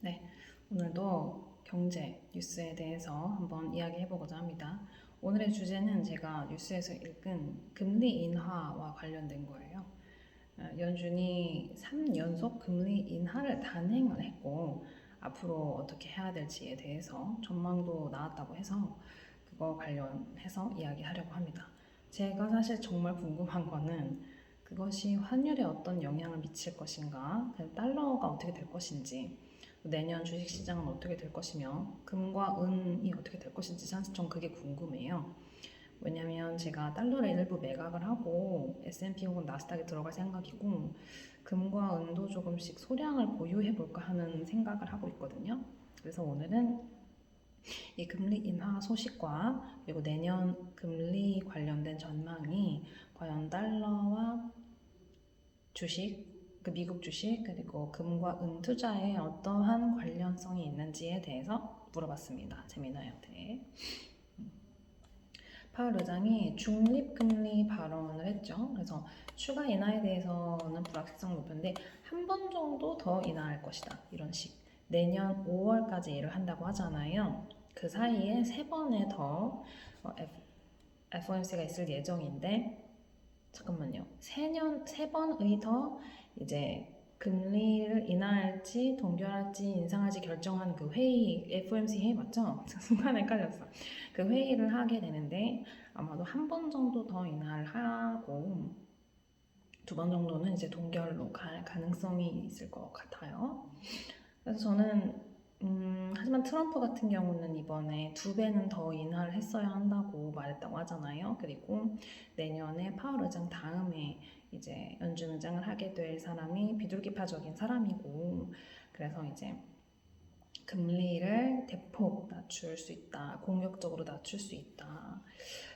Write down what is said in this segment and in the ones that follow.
네, 오늘도 경제 뉴스에 대해서 한번 이야기해보고자 합니다. 오늘의 주제는 제가 뉴스에서 읽은 금리 인하와 관련된 거예요. 연준이 3연속 금리 인하를 단행을 했고 앞으로 어떻게 해야 될지에 대해서 전망도 나왔다고 해서 그거 관련해서 이야기하려고 합니다. 제가 사실 정말 궁금한 거는 그것이 환율에 어떤 영향을 미칠 것인가, 달러가 어떻게 될 것인지, 내년 주식시장은 어떻게 될 것이며 금과 은이 어떻게 될 것인지 사실 전 그게 궁금해요. 왜냐면 제가 달러를 일부 매각을 하고 S&P 혹은 나스닥에 들어갈 생각이고 금과 은도 조금씩 소량을 보유해 볼까 하는 생각을 하고 있거든요. 그래서 오늘은 이 금리 인하 소식과 그리고 내년 금리 관련된 전망이 과연 달러와 주식, 그 미국 주식 그리고 금과 은 투자에 어떠한 관련성이 있는지에 대해서 물어봤습니다. 재미나한테. 파월 의장이 중립금리 발언을 했죠. 그래서 추가 인하에 대해서는 불확실성 높은데 한 번 정도 더 인하할 것이다. 이런 식. 내년 5월까지 일을 한다고 하잖아요. 그 사이에 세 번에 더 FOMC가 있을 예정인데 잠깐만요. 세 번의 더 이제 금리를 인하할지 동결할지 인상할지 결정하는 그 회의, FOMC 회의 맞죠? 순간 헷갈렸어. 그 회의를 하게 되는데 아마도 한 번 정도 더 인하를 하고 두 번 정도는 이제 동결로 갈 가능성이 있을 것 같아요. 그래서 저는 하지만 트럼프 같은 경우는 이번에 2배는 더 인하를 했어야 한다고 말했다고 하잖아요. 그리고 내년에 파월 의장 다음에 이제 연준 의장을 하게 될 사람이 비둘기파적인 사람이고, 그래서 이제 금리를 대폭 낮출 수 있다, 공격적으로 낮출 수 있다.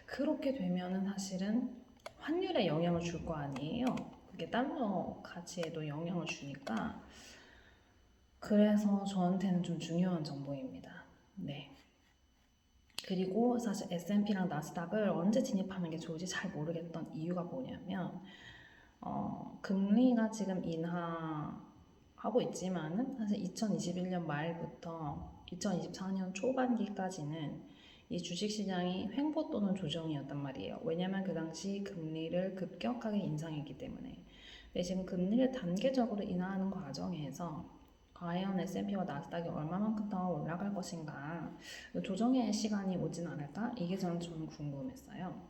그렇게 되면은 사실은 환율에 영향을 줄 거 아니에요. 그게 달러 가치에도 영향을 주니까. 그래서 저한테는 좀 중요한 정보입니다. 네. 그리고 사실 S&P랑 나스닥을 언제 진입하는 게 좋을지 잘 모르겠던 이유가 뭐냐면 금리가 지금 인하하고 있지만은 사실 2021년 말부터 2024년 초반기까지는 이 주식시장이 횡보 또는 조정이었단 말이에요. 왜냐면 그 당시 금리를 급격하게 인상했기 때문에. 근데 지금 금리를 단계적으로 인하하는 과정에서 과연 S&P와 나스닥이 얼마만큼 더 올라갈 것인가, 조정의 시간이 오진 않을까? 이게 저는 궁금했어요.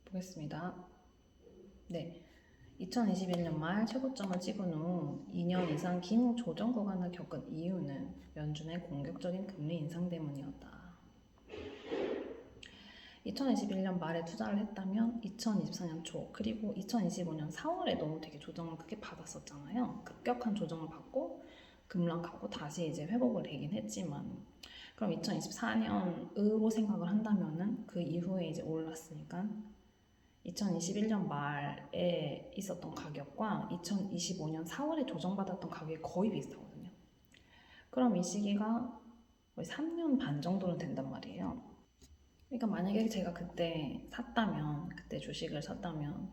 보겠습니다. 네, 2021년 말 최고점을 찍은 후 2년 이상 긴 조정 구간을 겪은 이유는 연준의 공격적인 금리 인상 때문이었다. 2021년 말에 투자를 했다면 2024년 초 그리고 2025년 4월에도 되게 조정을 크게 받았었잖아요. 급격한 조정을 받고 급락하고 다시 이제 회복을 되긴 했지만, 그럼 2024년으로 생각을 한다면은 그 이후에 이제 올랐으니까 2021년 말에 있었던 가격과 2025년 4월에 조정받았던 가격이 거의 비슷하거든요. 그럼 이 시기가 거의 3년 반 정도는 된단 말이에요. 그러니까 만약에 제가 그때 주식을 샀다면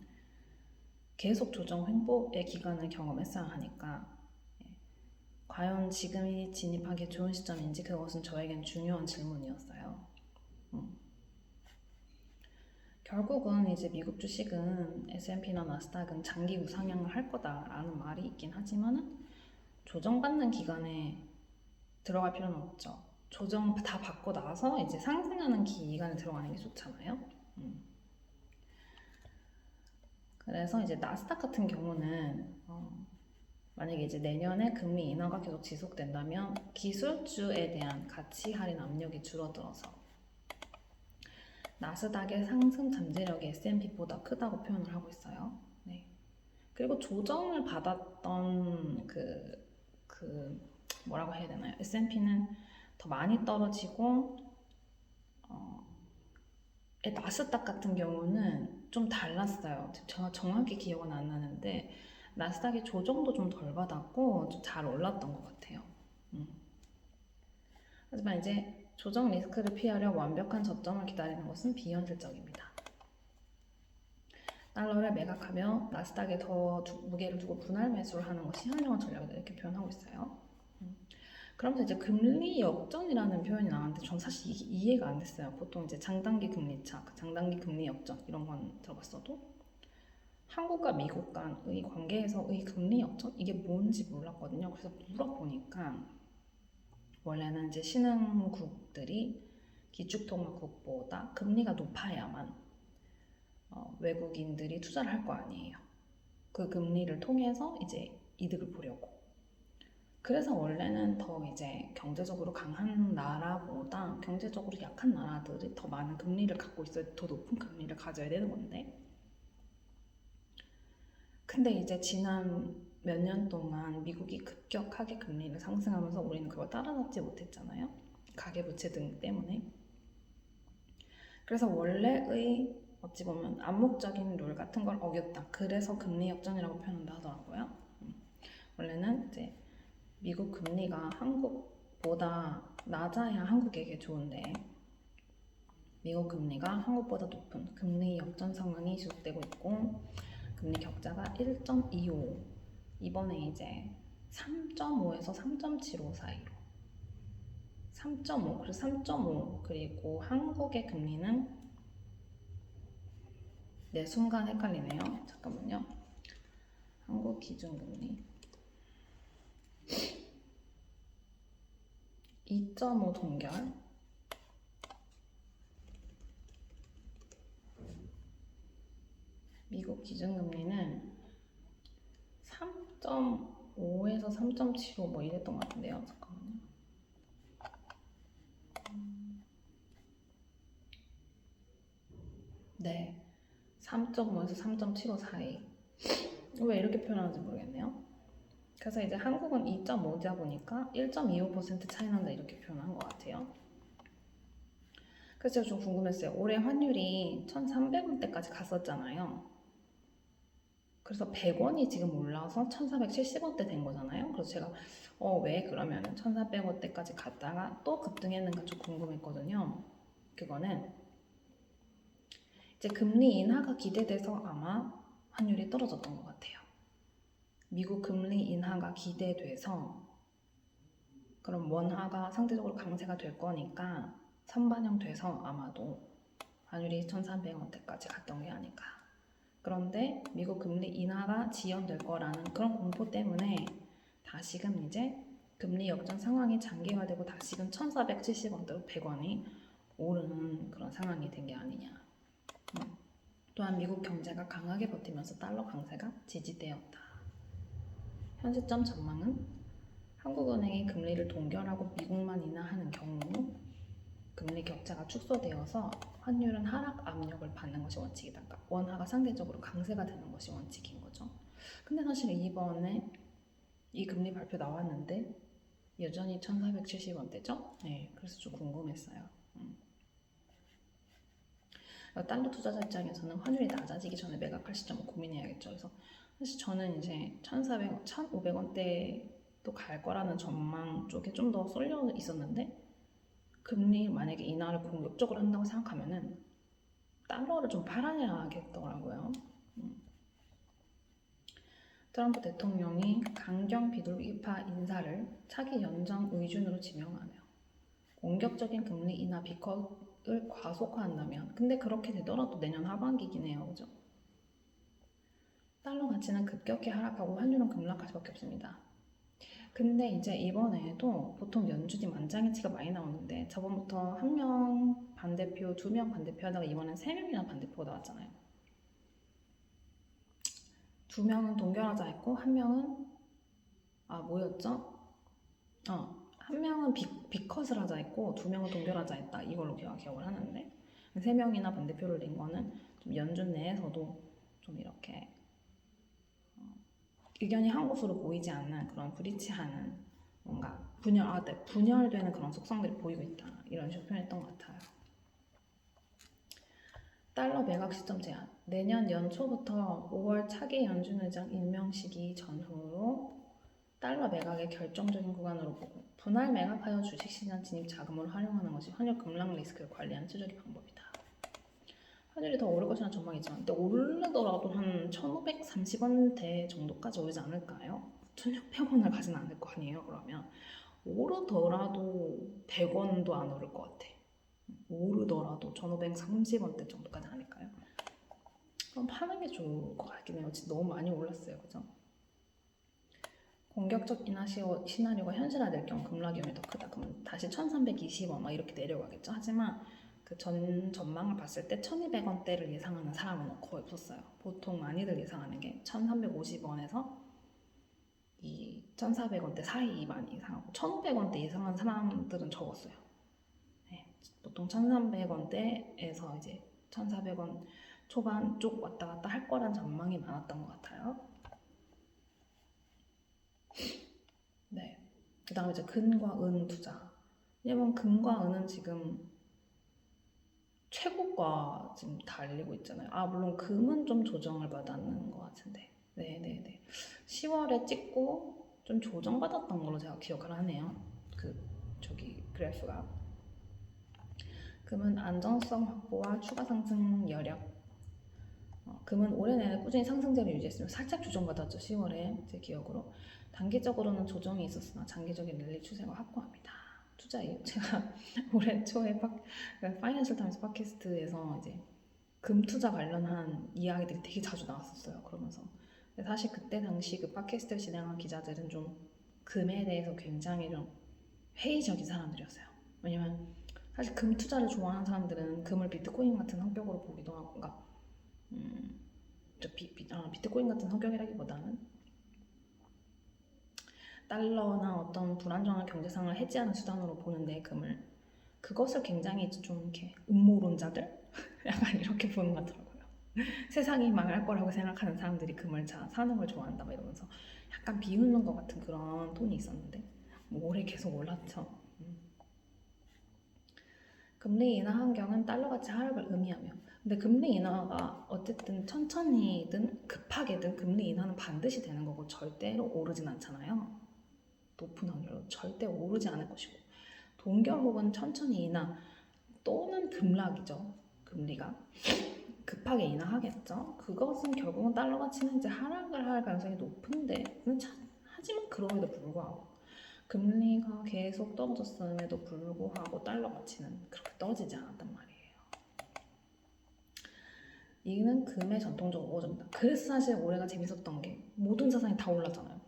계속 조정 횡보의 기간을 경험했어야 하니까 과연 지금이 진입하기 좋은 시점인지 그것은 저에겐 중요한 질문이었어요. 결국은 이제 미국 주식은 S&P나 나스닥은 장기 우상향을 할 거다라는 말이 있긴 하지만은 조정받는 기간에 들어갈 필요는 없죠. 조정 다 받고 나서 이제 상승하는 기간에 들어가는 게 좋잖아요. 그래서 이제 나스닥 같은 경우는 만약에 이제 내년에 금리 인하가 계속 지속된다면 기술주에 대한 가치 할인 압력이 줄어들어서 나스닥의 상승 잠재력이 S&P보다 크다고 표현을 하고 있어요. 네. 그리고 조정을 받았던 뭐라고 해야 되나요? S&P는 더 많이 떨어지고 나스닥 같은 경우는 좀 달랐어요. 제가 정확히 기억은 안 나는데 나스닥이 조정도 좀 덜 받았고 좀 잘 올랐던 것 같아요. 하지만 이제 조정 리스크를 피하려 완벽한 저점을 기다리는 것은 비현실적입니다. 달러를 매각하며 나스닥에 더 무게를 두고 분할 매수를 하는 것이 현명한 전략이다 이렇게 표현하고 있어요. 그러면서 이제 금리 역전이라는 표현이 나왔는데 전 사실 이게 이해가 안 됐어요. 보통 이제 장단기 금리차, 장단기 금리 역전 이런 건 들어봤어도 한국과 미국 간의 관계에서의 금리 역전 이게 뭔지 몰랐거든요. 그래서 물어보니까 원래는 이제 신흥국들이 기축통화국보다 금리가 높아야만 외국인들이 투자를 할 거 아니에요. 그 금리를 통해서 이제 이득을 보려고. 그래서 원래는 더 이제 경제적으로 강한 나라보다 경제적으로 약한 나라들이 더 많은 금리를 갖고 있어야 더 높은 금리를 가져야 되는 건데 근데 이제 지난 몇 년 동안 미국이 급격하게 금리를 상승하면서 우리는 그걸 따라잡지 못했잖아요. 가계부채 등 때문에. 그래서 원래의 어찌 보면 암묵적인 룰 같은 걸 어겼다. 그래서 금리 역전이라고 표현한다 하더라고요. 원래는 이제 미국 금리가 한국보다 낮아야 한국에게 좋은데 미국 금리가 한국보다 높은 금리 역전 상황이 지속되고 있고 금리 격차가 1.25 이번에 이제 3.5에서 3.75 사이로 3.5 그리고 3.5 그리고 한국의 금리는 네 순간 헷갈리네요. 잠깐만요. 한국 기준금리 2.5 동결 미국 기준금리는 3.5에서 3.75 뭐 이랬던 것 같은데요. 잠깐만요. 네, 3.5에서 3.75 사이. 왜 이렇게 표현하는지 모르겠네요. 그래서 이제 한국은 2.5자 보니까 1.25% 차이 난다 이렇게 표현한 것 같아요. 그래서 제가 좀 궁금했어요. 올해 환율이 1,300원대까지 갔었잖아요. 그래서 100원이 지금 올라서 1,470원대 된 거잖아요. 그래서 제가 왜 그러면 1,400원대까지 갔다가 또 급등했는가 좀 궁금했거든요. 그거는 이제 금리 인하가 기대돼서 아마 환율이 떨어졌던 것 같아요. 미국 금리 인하가 기대돼서 그럼 원화가 상대적으로 강세가 될 거니까 선반영돼서 아마도 환율이 1,300원대까지 갔던 게 아닐까. 그런데 미국 금리 인하가 지연될 거라는 그런 공포 때문에 다시금 이제 금리 역전 상황이 장기화되고 다시금 1,470원대로 100원이 오르는 그런 상황이 된 게 아니냐. 또한 미국 경제가 강하게 버티면서 달러 강세가 지지되었다. 현 시점 전망은 한국은행이 금리를 동결하고 미국만 인하하는 경우 금리 격차가 축소되어서 환율은 하락 압력을 받는 것이 원칙이다. 그러니까 원화가 상대적으로 강세가 되는 것이 원칙인 거죠. 근데 사실 이번에 이 금리 발표 나왔는데 여전히 1,470원대죠? 네, 그래서 좀 궁금했어요. 달러 투자자 입장에서는 환율이 낮아지기 전에 매각할 시점을 고민해야겠죠. 그래서 사실 저는 이제 1,400원, 1,500원대도 갈 거라는 전망 쪽에 좀 더 쏠려 있었는데 금리 만약에 인하를 공격적으로 한다고 생각하면은 달러를 좀 팔아야겠더라고요. 트럼프 대통령이 강경 비둘기파 인사를 차기 연정 의준으로 지명하며 공격적인 금리 인하 비컷을 과속화한다면 근데 그렇게 되더라도 내년 하반기긴 해요. 그죠? 달러 가치는 급격히 하락하고 환율은 급락할 수밖에 없습니다. 근데 이제 이번에도 보통 연준이 만장일치가 많이 나오는데 저번부터 한 명 반대표, 2명 반대표 하다가 이번엔 3명이나 반대표가 나왔잖아요. 2명은 동결하자 했고 한 명은 뭐였죠? 한 명은 비컷을 하자 했고 2명은 동결하자 했다. 이걸로 기억을 하는데 3명이나 반대표를 낸 거는 좀 연준 내에서도 좀 이렇게 의견이 한 곳으로 보이지 않는 그런 불일치하는 뭔가 분열되는 그런 속성들이 보이고 있다. 이런 식으로 표현했던 것 같아요. 달러 매각 시점 제한. 내년 연초부터 5월 차기 연준 의장 임명 시기 전후로 달러 매각의 결정적인 구간으로 보고 분할 매각하여 주식시장 진입 자금을 활용하는 것이 환율 급락 리스크를 관리하는 최적의 방법이다. 환율이 더 오를 것이라는 전망이지만, 근데 오르더라도 한 1,530원대 정도까지 오르지 않을까요? 1,600원을 가진 않을 거 아니에요. 그러면 오르더라도 100원도 안 오를 것 같아. 오르더라도 1,530원대 정도까지 아닐까요? 그럼 파는 게 좋을 것 같긴 해요. 진짜 너무 많이 올랐어요. 그죠? 공격적 인하 시나리오가 현실화될 경우 급락 위험이 더 크다. 그러면 다시 1,320원 막 이렇게 내려가겠죠. 하지만 그 전망을 봤을 때 1,200원대를 예상하는 사람은 거의 없었어요. 보통 많이들 예상하는 게 1,350원에서 이 1,400원대 사이 많이 예상하고 1,500원대 예상하는 사람들은 적었어요. 네, 보통 1,300원대에서 이제 1,400원 초반 쪽 왔다 갔다 할 거란 전망이 많았던 것 같아요. 네. 그 다음에 이제 금과 은 투자. 왜냐면 금과 은은 지금 최고가 지금 달리고 있잖아요. 아, 물론 금은 좀 조정을 받았는 것 같은데. 네네네. 10월에 찍고 좀 조정받았던 걸로 제가 기억을 하네요. 그래프가. 금은 안정성 확보와 추가 상승 여력. 금은 올해 내내 꾸준히 상승세를 유지했으며 살짝 조정받았죠. 10월에 제 기억으로. 단기적으로는 조정이 있었으나 장기적인 랠리 추세가 확고합니다. 투자예요. 제가 올해 초에 파이낸셜 타임스 팟캐스트에서 이제 금 투자 관련한 이야기들이 되게 자주 나왔었어요. 그러면서 근데 사실 그때 당시 그 팟캐스트를 진행한 기자들은 좀 금에 대해서 굉장히 좀 회의적인 사람들이었어요. 왜냐면 사실 금 투자를 좋아하는 사람들은 금을 비트코인 같은 성격으로 보기도 하고, 그러니까 비트코인 같은 성격이라기보다는 달러나 어떤 불안정한 경제상을 해지하는 수단으로 보는데 금을 그것을 굉장히 좀 이렇게 음모론자들 약간 이렇게 보는 것 같더라고요. 세상이 망할 거라고 생각하는 사람들이 금을 사는 걸 좋아한다 막 이러면서 약간 비웃는 것 같은 그런 톤이 있었는데 뭐 올해 계속 올랐죠. 금리 인하 환경은 달러 가치 하락을 의미하며, 근데 금리 인하가 어쨌든 천천히든 급하게든 금리 인하는 반드시 되는 거고 절대로 오르진 않잖아요. 높은 확률로 절대 오르지 않을 것이고, 동결 혹은 천천히 인하 또는 급락이죠. 금리가 급하게 인하하겠죠. 그것은 결국은 달러 가치는 이제 하락을 할 가능성이 높은데, 하지만 그럼에도 불구하고 금리가 계속 떨어졌음에도 불구하고 달러 가치는 그렇게 떨어지지 않았단 말이에요. 이는 금의 전통적 우호적입니다. 그래서 사실 올해가 재밌었던 게 모든 자산이 다 올랐잖아요.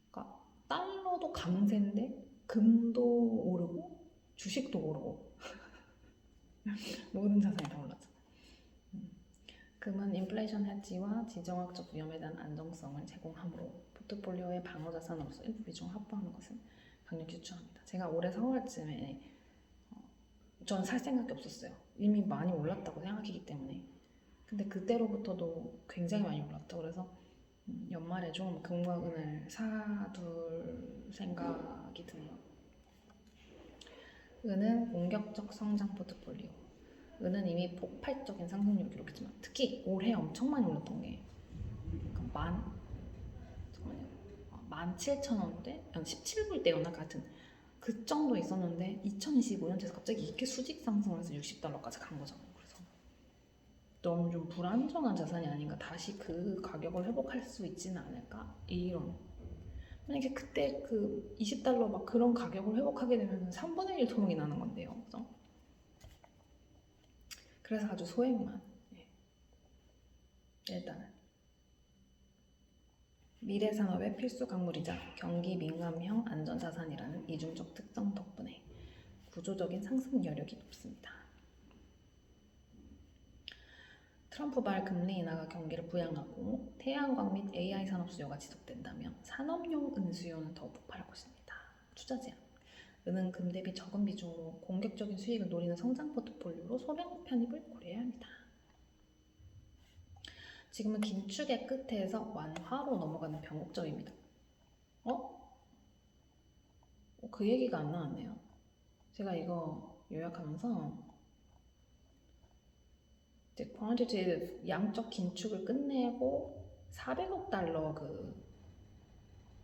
그러니까 달러도 강세인데 금도 오르고 주식도 오르고 모든 자산이 다 올랐죠. 금은 인플레이션 해지와 지정학적 위험에 대한 안정성을 제공하므로 포트폴리오의 방어 자산으로서 일부 비중을 확보하는 것을 강력히 추천합니다. 제가 올해 4월쯤에 저는 살 생각이 없었어요. 이미 많이 올랐다고 생각했기 때문에. 근데 그때로부터도 굉장히 많이 올랐죠. 그래서 연말에 좀 금과 은을 사둘 생각이 드네요. 은은 공격적 성장 포트폴리오. 은은 이미 폭발적인 상승률을 기록했지만 특히 올해 엄청 많이 올랐던 게 17,000원대? 17불대였나 같은 그 정도 있었는데 2025년에서 갑자기 이렇게 수직 상승을 해서 60달러까지 간 거잖아요. 그래서 너무 좀 불안정한 자산이 아닌가, 다시 그 가격을 회복할 수 있지는 않을까, 이런. 만약에 그때 그 20달러 막 그런 가격을 회복하게 되면 3분의 1 도둑이 나는 건데요. 그래서 아주 소액만. 일단은 미래산업의 필수 강물이자 경기 민감형 안전자산이라는 이중적 특성 덕분에 구조적인 상승 여력이 높습니다. 트럼프발 금리 인하가 경기를 부양하고 태양광 및 AI 산업 수요가 지속된다면 산업용 은 수요는 더 폭발할 것입니다. 투자 제한. 은은 금 대비 적은 비중으로 공격적인 수익을 노리는 성장 포트폴리오로 소량 편입을 고려해야 합니다. 지금은 긴축의 끝에서 완화로 넘어가는 변곡점입니다. 그 얘기가 안 나왔네요. 제가 이거 요약하면서 이제 quantitative 양적 긴축을 끝내고 400억 달러 그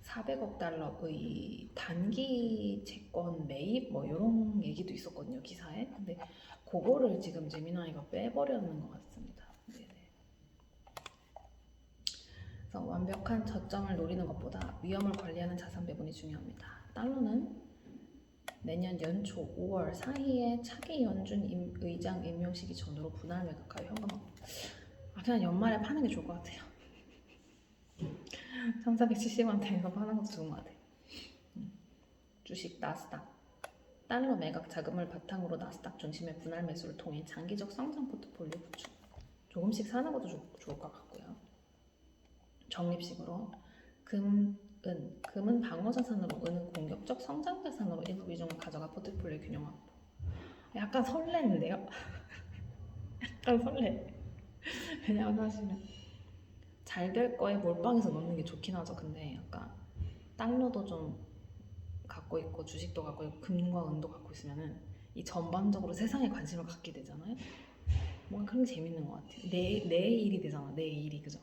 400억 달러의 단기 채권 매입 뭐 이런 얘기도 있었거든요, 기사에. 근데 그거를 지금 제미나이가 빼버렸는 것 같습니다. 네네. 그래서 완벽한 저점을 노리는 것보다 위험을 관리하는 자산 배분이 중요합니다. 달러는 내년 연초 5월 사이에 차기 연준 의장 임명식이 전후로 분할 매각하여 현금화. 그냥 연말에 파는 게 좋을 것 같아요. 1470원 대에서 파는 것도 좋은 것 같아요. 주식 나스닥. 달러 매각 자금을 바탕으로 나스닥 중심의 분할 매수를 통해 장기적 성장 포트폴리오 구축. 조금씩 사는 것도 좋을 것 같고요. 적립식으로 금은 방어 자산으로, 은은 공격적 성장 자산으로 일부 비중을 가져가 포트폴리오 균형하고. 약간 설레는데요? 약간 설레. 왜냐면 사실은 잘 될 거에 몰빵해서 넣는 게 좋긴 하죠. 근데 약간 달러도 좀 갖고 있고 주식도 갖고 있고 금과 은도 갖고 있으면은 이 전반적으로 세상에 관심을 갖게 되잖아요. 뭔가 그런 게 재밌는 것 같아요. 내 일이 되잖아. 내 일이 그죠?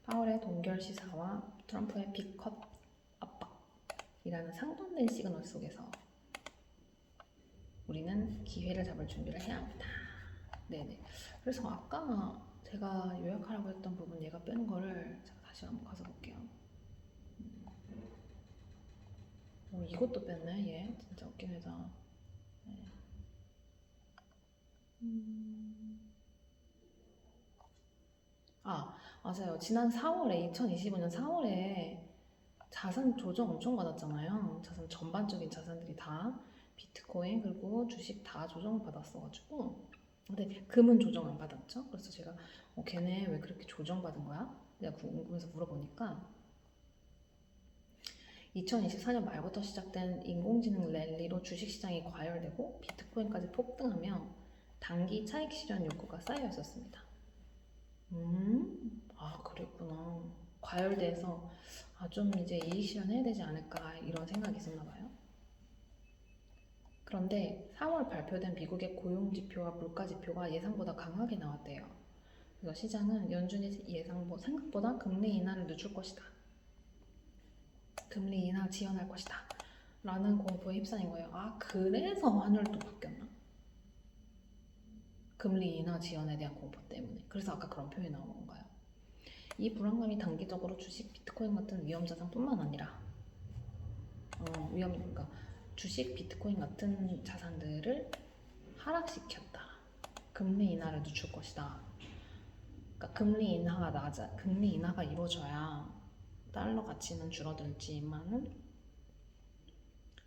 파월의 동결 시사와 트럼프의 빅컷 압박이라는 상반된 시그널 속에서 우리는 기회를 잡을 준비를 해야 합니다. 네네. 그래서 아까 제가 요약하라고 했던 부분 얘가 빼는 거를 제가 다시 한번 가서 볼게요. 이것도 뺐네. 얘 진짜 웃긴 애다. 네. 맞아요. 지난 4월에 2025년 4월에 자산 조정 엄청 받았잖아요. 자산 전반적인 자산들이 다 비트코인 그리고 주식 다 조정을 받았어가지고 근데 금은 조정 안 받았죠. 그래서 제가 걔네 왜 그렇게 조정받은 거야? 내가 궁금해서 물어보니까 2024년 말부터 시작된 인공지능 랠리로 주식시장이 과열되고 비트코인까지 폭등하며 단기 차익 실현 욕구가 쌓여 있었습니다. 그랬구나. 과열돼서 좀 이제 이익 실현해야 되지 않을까 이런 생각이 있었나 봐요. 그런데 4월 발표된 미국의 고용 지표와 물가 지표가 예상보다 강하게 나왔대요. 그래서 시장은 연준이 생각보다 금리 인하를 늦출 것이다. 금리 인하 지연할 것이다. 라는 공포에 휩싸인 거예요. 그래서 환율도 바뀌었나? 금리 인하 지연에 대한 공포 때문에. 그래서 아까 그런 표현이 나온 건가요? 이 불안감이 단기적으로 주식, 비트코인 같은 위험 자산뿐만 아니라 그러니까 주식, 비트코인 같은 자산들을 하락시켰다. 금리 인하를 늦출 것이다. 그러니까 금리 인하가 이루어져야 달러 가치는 줄어들지만은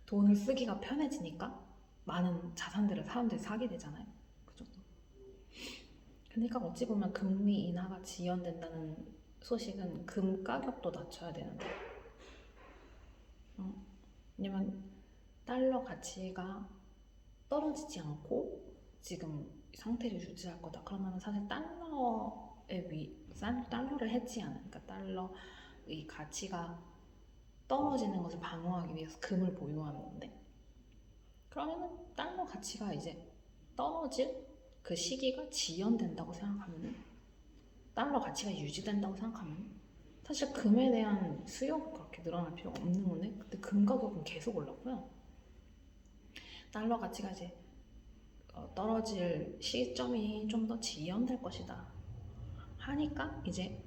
돈을 쓰기가 편해지니까 많은 자산들을 사람들이 사게 되잖아요. 그죠? 그러니까 어찌 보면 금리 인하가 지연된다는 소식은 금 가격도 낮춰야 되는데 왜냐면 달러 가치가 떨어지지 않고 지금 상태를 유지할 거다. 그러면 사실 달러를 해지하는, 그러니까 달러의 가치가 떨어지는 것을 방어하기 위해서 금을 보유하는 건데, 그러면은 달러 가치가 이제 떨어질 그 시기가 지연된다고 생각하면은, 달러 가치가 유지된다고 생각하면 사실 금에 대한 수요가 그렇게 늘어날 필요가 없는 거네. 근데 금 가격은 계속 올랐고요. 달러 가치가 이제 떨어질 시점이 좀 더 지연될 것이다 하니까 이제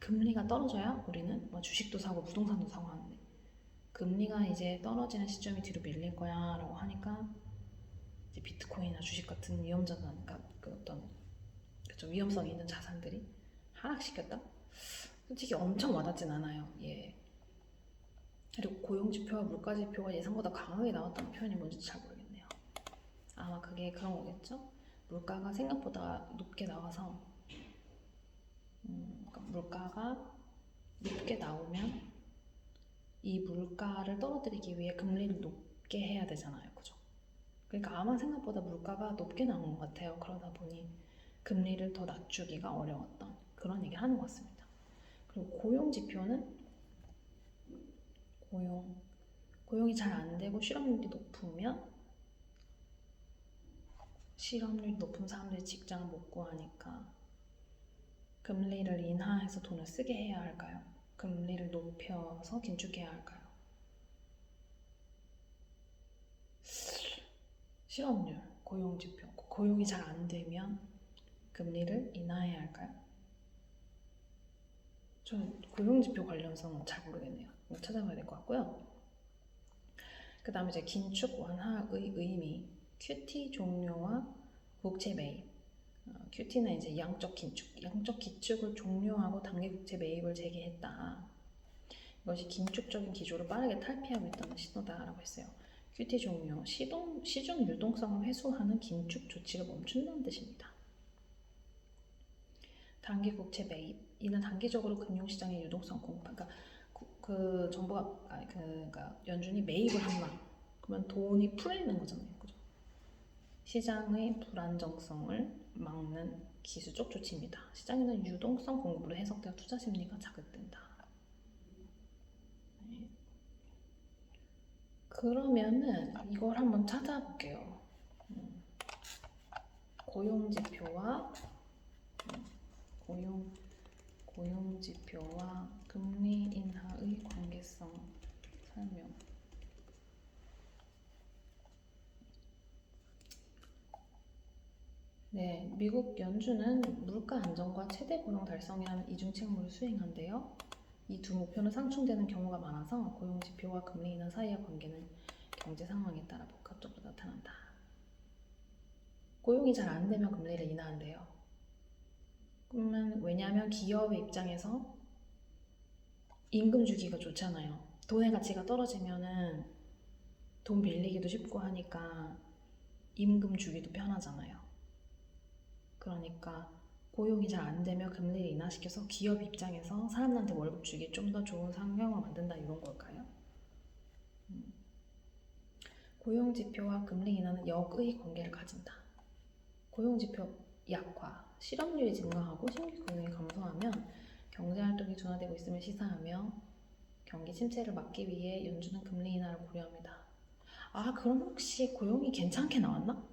금리가 떨어져야 우리는 주식도 사고 부동산도 사고 하는데 금리가 이제 떨어지는 시점이 뒤로 밀릴 거야 라고 하니까 이제 비트코인이나 주식 같은 위험자산, 그러니까 그 어떤 위험성 있는 자산들이 하락시켰다? 솔직히 엄청 와닿진 않아요. 예. 그리고 고용지표와 물가지표가 예상보다 강하게 나왔다는 표현이 뭔지 잘 모르겠네요. 아마 그게 그런 거겠죠? 물가가 생각보다 높게 나와서 그러니까 물가가 높게 나오면 이 물가를 떨어뜨리기 위해 금리를 높게 해야 되잖아요. 그죠? 그러니까 아마 생각보다 물가가 높게 나온 것 같아요. 그러다 보니 금리를 더 낮추기가 어려웠던 그런 얘기를 하는 것 같습니다. 그리고 고용지표는 고용이 잘 안 되고 실업률이 높으면 실업률이 높은 사람들이 직장을 못 구하니까 금리를 인하해서 돈을 쓰게 해야 할까요? 금리를 높여서 긴축해야 할까요? 실업률, 고용지표, 고용이 잘 안 되면 금리를 인하해야 할까요? 전 고용지표 관련성은 잘 모르겠네요. 찾아봐야 될 것 같고요. 그 다음에 이제 긴축 완화의 의미, QT 종료와 국채 매입. QT는 이제 양적 기축을 종료하고 단기 국채 매입을 재개했다. 이것이 긴축적인 기조를 빠르게 탈피하고 있다는 신호다라고 했어요. QT 종료, 시중 유동성을 회수하는 긴축 조치를 멈춘다는 뜻입니다. 단기 국채 매입, 이는 단기적으로 금융시장의 유동성 공급, 그러니까 그 정부가 그러니까 연준이 매입을 한다. 그러면 돈이 풀리는 거잖아요, 그죠? 시장의 불안정성을 막는 기술적 조치입니다. 시장에는 유동성 공급으로 해석되어 투자 심리가 자극된다. 네. 그러면은 이걸 한번 찾아볼게요. 고용지표와 고용지표와 금리 인하의 관계성 설명. 네, 미국 연준은 물가 안정과 최대 고용 달성이라는 이중 책무를 수행한대요. 이 두 목표는 상충되는 경우가 많아서 고용지표와 금리 인하 사이의 관계는 경제 상황에 따라 복합적으로 나타난다. 고용이 잘 안 되면 금리를 인하한대요. 그러면 왜냐하면 기업의 입장에서 임금 주기가 좋잖아요. 돈의 가치가 떨어지면은 돈 빌리기도 쉽고 하니까 임금 주기도 편하잖아요. 그러니까 고용이 잘 안 되면 금리를 인하시켜서 기업 입장에서 사람들한테 월급 주기 좀 더 좋은 환경을 만든다 이런 걸까요? 고용지표와 금리 인하는 역의 관계를 가진다. 고용지표 약화, 실업률이 증가하고 신규 고용이 감소하면 경제활동이 둔화되고 있음을 시사하며 경기 침체를 막기 위해 연준은 금리 인하를 고려합니다. 아, 그럼 혹시 고용이 괜찮게 나왔나?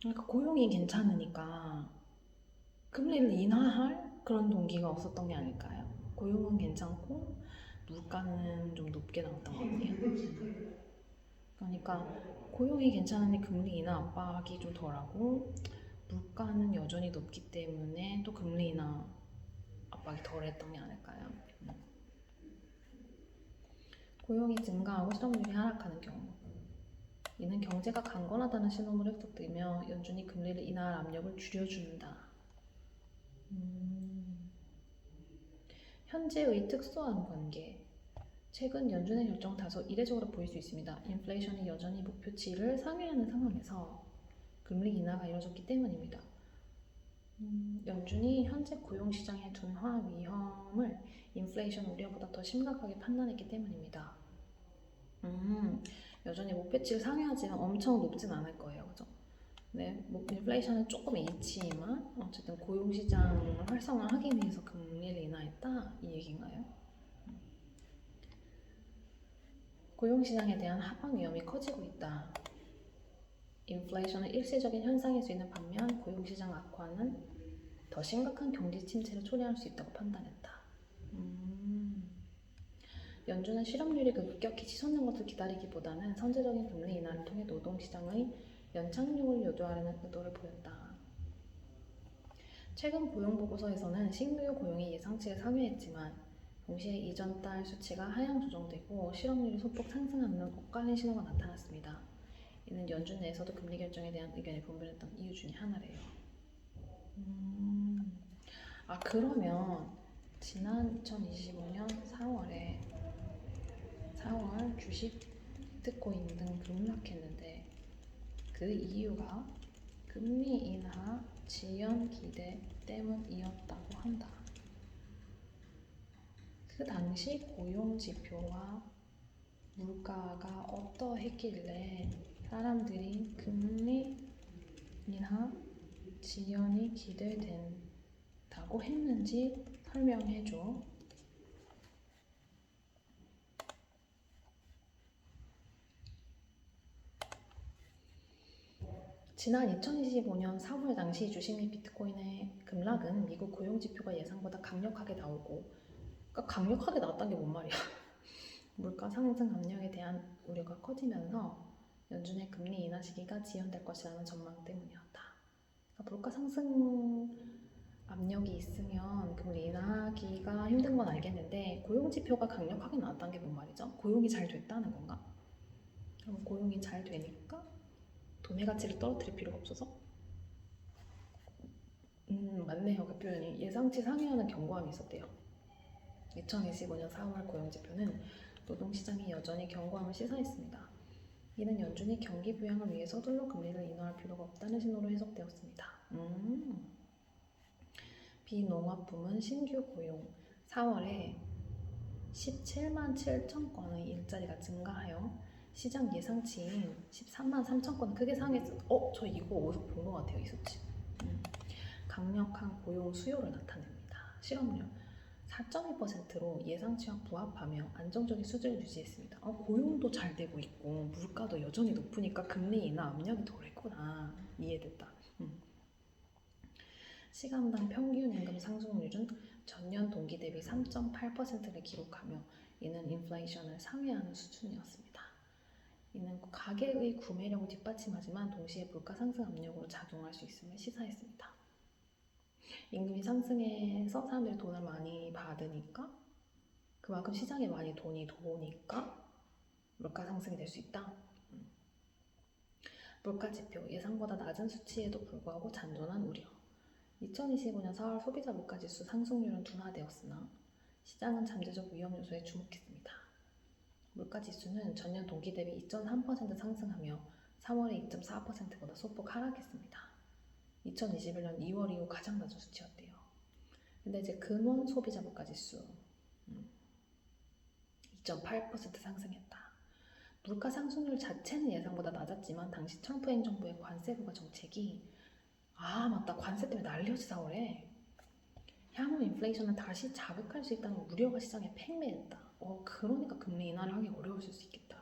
그러니까 고용이 괜찮으니까 금리를 인하할 그런 동기가 없었던 게 아닐까요? 고용은 괜찮고 물가는 좀 높게 나왔던 것 같네요. 그러니까 고용이 괜찮으니 금리 인하 압박이 좀 덜하고 물가는 여전히 높기 때문에 또 금리 인하 압박이 덜했던 게 아닐까요? 고용이 증가하고 실업률이 하락하는 경우 이는 경제가 강건하다는 신호로 해석되며 연준이 금리를 인하할 압력을 줄여준다. 현재의 특수한 관계. 최근 연준의 결정은 다소 이례적으로 보일 수 있습니다. 인플레이션이 여전히 목표치를 상회하는 상황에서 금리 인하가 이뤄졌기 때문입니다. 연준이 현재 고용시장의 둔화 위험을 인플레이션 우려보다 더 심각하게 판단했기 때문입니다. 여전히 목표치를 상회하지만 엄청 높진 않을 거예요, 그죠? 네, 인플레이션은 조금 있지만 어쨌든 고용시장을 활성화하기 위해서 금리를 인하했다 이 얘기인가요? 고용시장에 대한 하방 위험이 커지고 있다. 인플레이션은 일시적인 현상일 수 있는 반면 고용시장 악화는 더 심각한 경제 침체를 초래할 수 있다고 판단했다. 연준은 실업률이 급격히 치솟는 것을 기다리기보다는 선제적인 금리 인하를 통해 노동시장의 연착륙을 유도하려는 의도를 보였다. 최근 고용보고서에서는 신규 고용이 예상치를 상회했지만 동시에 이전 달 수치가 하향 조정되고 실업률이 소폭 상승하는 엇갈린 신호가 나타났습니다. 이는 연준 내에서도 금리 결정에 대한 의견이 분분했던 이유 중에 하나래요. 그러면 지난 2025년 4월 주식 비트코인 등 급락했는데 그 이유가 금리 인하 지연 기대 때문이었다고 한다. 그 당시 고용 지표와 물가가 어떠했길래 사람들이 금리 인하 지연이 기대된다고 했는지 설명해줘. 지난 2025년 4월 당시 주식 및 비트코인의 급락은 미국 고용 지표가 예상보다 강력하게 나오고, 그러니까 강력하게 나왔다는 게 뭔 말이야? 물가 상승 압력에 대한 우려가 커지면서 연준의 금리 인하 시기가 지연될 것이라는 전망 때문이었다. 그러니까 물가 상승 압력이 있으면 금리 인하하기가 힘든 건 알겠는데 고용 지표가 강력하게 나왔다는 게 뭔 말이죠? 고용이 잘 됐다는 건가? 그럼 고용이 잘 되니까 돈의 가치를 떨어뜨릴 필요가 없어서? 맞네요. 그 표현이 예상치 상회하는 경고함이 있었대요. 2025년 4월 고용지표는 노동시장이 여전히 경고함을 시사했습니다. 이는 연준이 경기 부양을 위해 서둘러 금리를 인하할 필요가 없다는 신호로 해석되었습니다. 비농업 부문 신규 고용 4월에 17만 7천 건의 일자리가 증가하여 시장 예상치인 13만 3천 건 크게 상회했어요. 저 이거 어디서 본 것 같아요, 이 수치. 강력한 고용 수요를 나타냅니다. 실업률 4.2%로 예상치와 부합하며 안정적인 수준을 유지했습니다. 고용도 잘 되고 있고 물가도 여전히 높으니까 금리 인하 압력이 덜했구나. 이해됐다. 시간당 평균 임금 상승률은 전년 동기 대비 3.8%를 기록하며 이는 인플레이션을 상회하는 수준이었습니다. 이는 가계의 구매력을 뒷받침하지만 동시에 물가 상승 압력으로 작용할 수 있음을 시사했습니다. 임금이 상승해서 사람들이 돈을 많이 받으니까 그만큼 시장에 많이 돈이 도니까 물가 상승이 될 수 있다. 물가 지표 예상보다 낮은 수치에도 불구하고 잔존한 우려. 2025년 4월 소비자 물가지수 상승률은 둔화되었으나 시장은 잠재적 위험 요소에 주목했습니다. 물가지수는 전년 동기 대비 2.3% 상승하며 3월에 2.4%보다 소폭 하락했습니다. 2021년 2월 이후 가장 낮은 수치였대요. 근데 이제 근원 소비자 물가지수 2.8% 상승했다. 물가 상승률 자체는 예상보다 낮았지만 당시 트럼프 행정부의 관세 부과 정책이 맞다, 관세 때문에 난리였지 4월에. 향후 인플레이션을 다시 자극할 수 있다는 우려가 시장에 팽배했다. 그러니까 금리 인하를 하기 어려웠을 수 있겠다.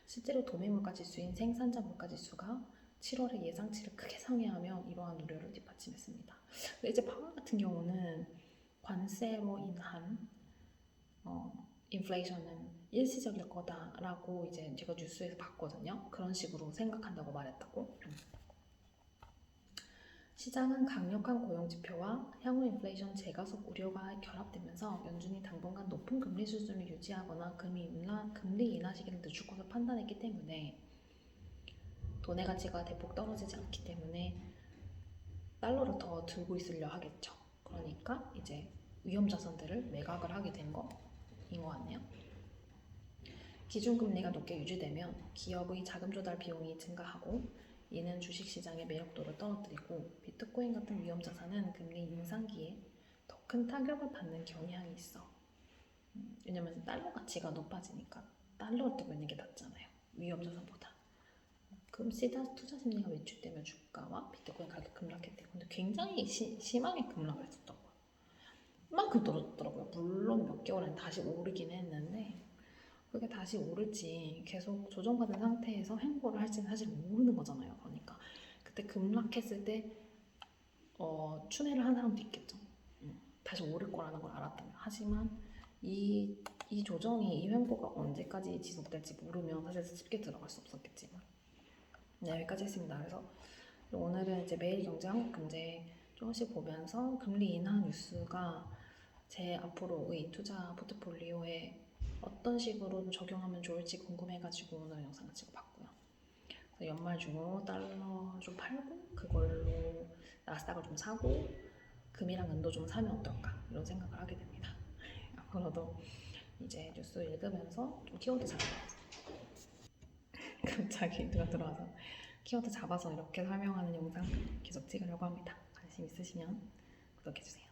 실제로 도매 물가 지수인 생산자 물가 지수가 7월에 예상치를 크게 상회하며 이러한 우려를 뒷받침했습니다. 이제 8월 같은 경우는 관세로 인한 인플레이션은 일시적일 거다라고 이제 제가 뉴스에서 봤거든요. 그런 식으로 생각한다고 말했다고. 시장은 강력한 고용 지표와 향후 인플레이션 재가속 우려가 결합되면서 연준이 당분간 높은 금리 수준을 유지하거나 금리 인하 시기를 늦출 것을 판단했기 때문에 돈의 가치가 대폭 떨어지지 않기 때문에 달러를 더 들고 있으려 하겠죠. 그러니까 이제 위험 자산들을 매각을 하게 된 거인 것 같네요. 기준금리가 높게 유지되면 기업의 자금 조달 비용이 증가하고 이는 주식시장의 매력도를 떨어뜨리고 비트코인 같은 위험 자산은 금리 인상기에 더 큰 타격을 받는 경향이 있어. 왜냐면 달러 가치가 높아지니까 달러를 두고 있는 게 낫잖아요. 위험 자산보다. 그럼 투자 심리가 위축되면 주가와 비트코인 가격 급락했대요. 근데 굉장히 심하게 급락을 했었다고요. 이만큼 떨어졌더라고요. 물론 몇 개월 안에 다시 오르긴 했는데 그게 다시 오를지 계속 조정받은 상태에서 행보를 할지는 사실 모르는 거잖아요. 그러니까 그때 급락했을 때 추내를 한 사람도 있겠죠. 다시 오를 거라는 걸 알았다면. 하지만 이 조정이 이 횡보가 언제까지 지속될지 모르면 사실 쉽게 들어갈 수 없었겠지만 네, 여기까지 했습니다. 그래서 오늘은 이제 매일경제, 한국경제 조금씩 보면서 금리 인하 뉴스가 제 앞으로의 투자 포트폴리오에 어떤 식으로 적용하면 좋을지 궁금해가지고 오늘 영상을 찍어봤고요. 연말 중으로 달러 좀 팔고 그걸로 나스닥을 좀 사고 금이랑 은도 좀 사면 어떨까 이런 생각을 하게 됩니다. 앞으로도 이제 뉴스 읽으면서 좀 키워드 잡아서 갑자기 누가 들어와서 키워드 잡아서 이렇게 설명하는 영상 계속 찍으려고 합니다. 관심 있으시면 구독해주세요.